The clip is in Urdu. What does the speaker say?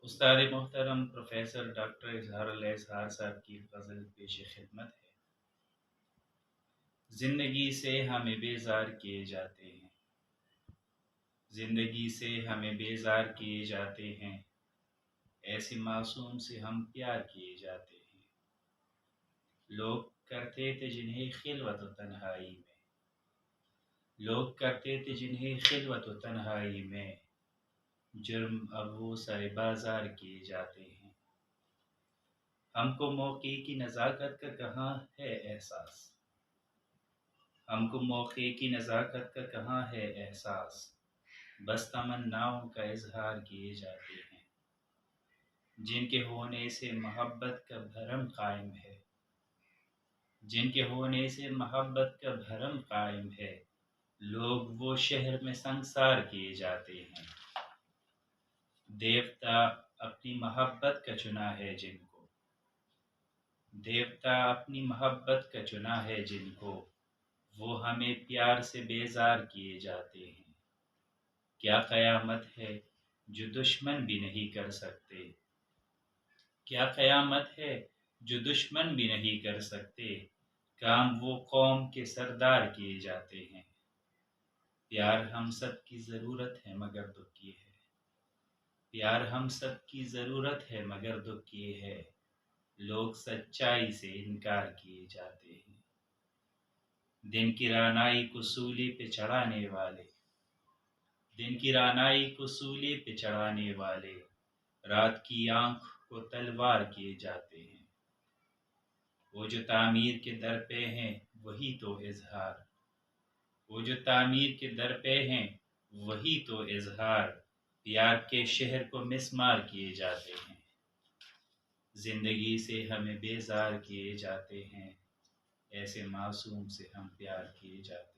استاد محترم پروفیسر ڈاکٹر اظہار اللہ اظہار صاحب کی غزل پیش خدمت ہے۔ زندگی سے ہمیں بیزار کیے جاتے ہیں، زندگی سے ہمیں بیزار کیے جاتے ہیں، ایسے معصوم سے ہم پیار کیے جاتے ہیں۔ لوگ کرتے تھے جنہیں خلوت و تنہائی میں، لوگ کرتے تھے جنہیں خلوت و تنہائی میں، جرم اب وہ سر بازار کیے جاتے ہیں۔ ہم کو موقع کی نزاکت کا کہاں ہے احساس، ہم کو موقع کی نزاکت کا کہاں ہے احساس، بس تمناؤں کا اظہار کیے جاتے ہیں۔ جن کے ہونے سے محبت کا بھرم قائم ہے، جن کے ہونے سے محبت کا بھرم قائم ہے، لوگ وہ شہر میں سنگسار کیے جاتے ہیں۔ دیوتا اپنی محبت کا چنا ہے جن کو، دیوتا اپنی محبت کا چنا ہے جن کو، وہ ہمیں پیار سے بیزار کیے جاتے ہیں۔ کیا قیامت ہے جو دشمن بھی نہیں کر سکتے، کیا قیامت ہے جو دشمن بھی نہیں کر سکتے، کام وہ قوم کے سردار کیے جاتے ہیں۔ پیار ہم سب کی ضرورت ہے مگر دکھ یہ ہے، پیار ہم سب کی ضرورت ہے مگر دکھ یہ ہے، لوگ سچائی سے انکار کیے جاتے ہیں۔ دن کی رعنائی کو سولی پہ چڑھانے والے، دن کی رعنائی کو سولی پہ چڑھانے والے، رات کی آنکھ کو تلوار کیے جاتے ہیں۔ وہ جو تعمیر کے در پہ ہیں وہی تو اظہار، وہ جو تعمیر کے در پہ ہیں وہی تو اظہار، پیار کے شہر کو مسمار کیے جاتے ہیں۔ زندگی سے ہمیں بیزار کیے جاتے ہیں، ایسے معصوم سے ہم پیار کیے جاتے ہیں۔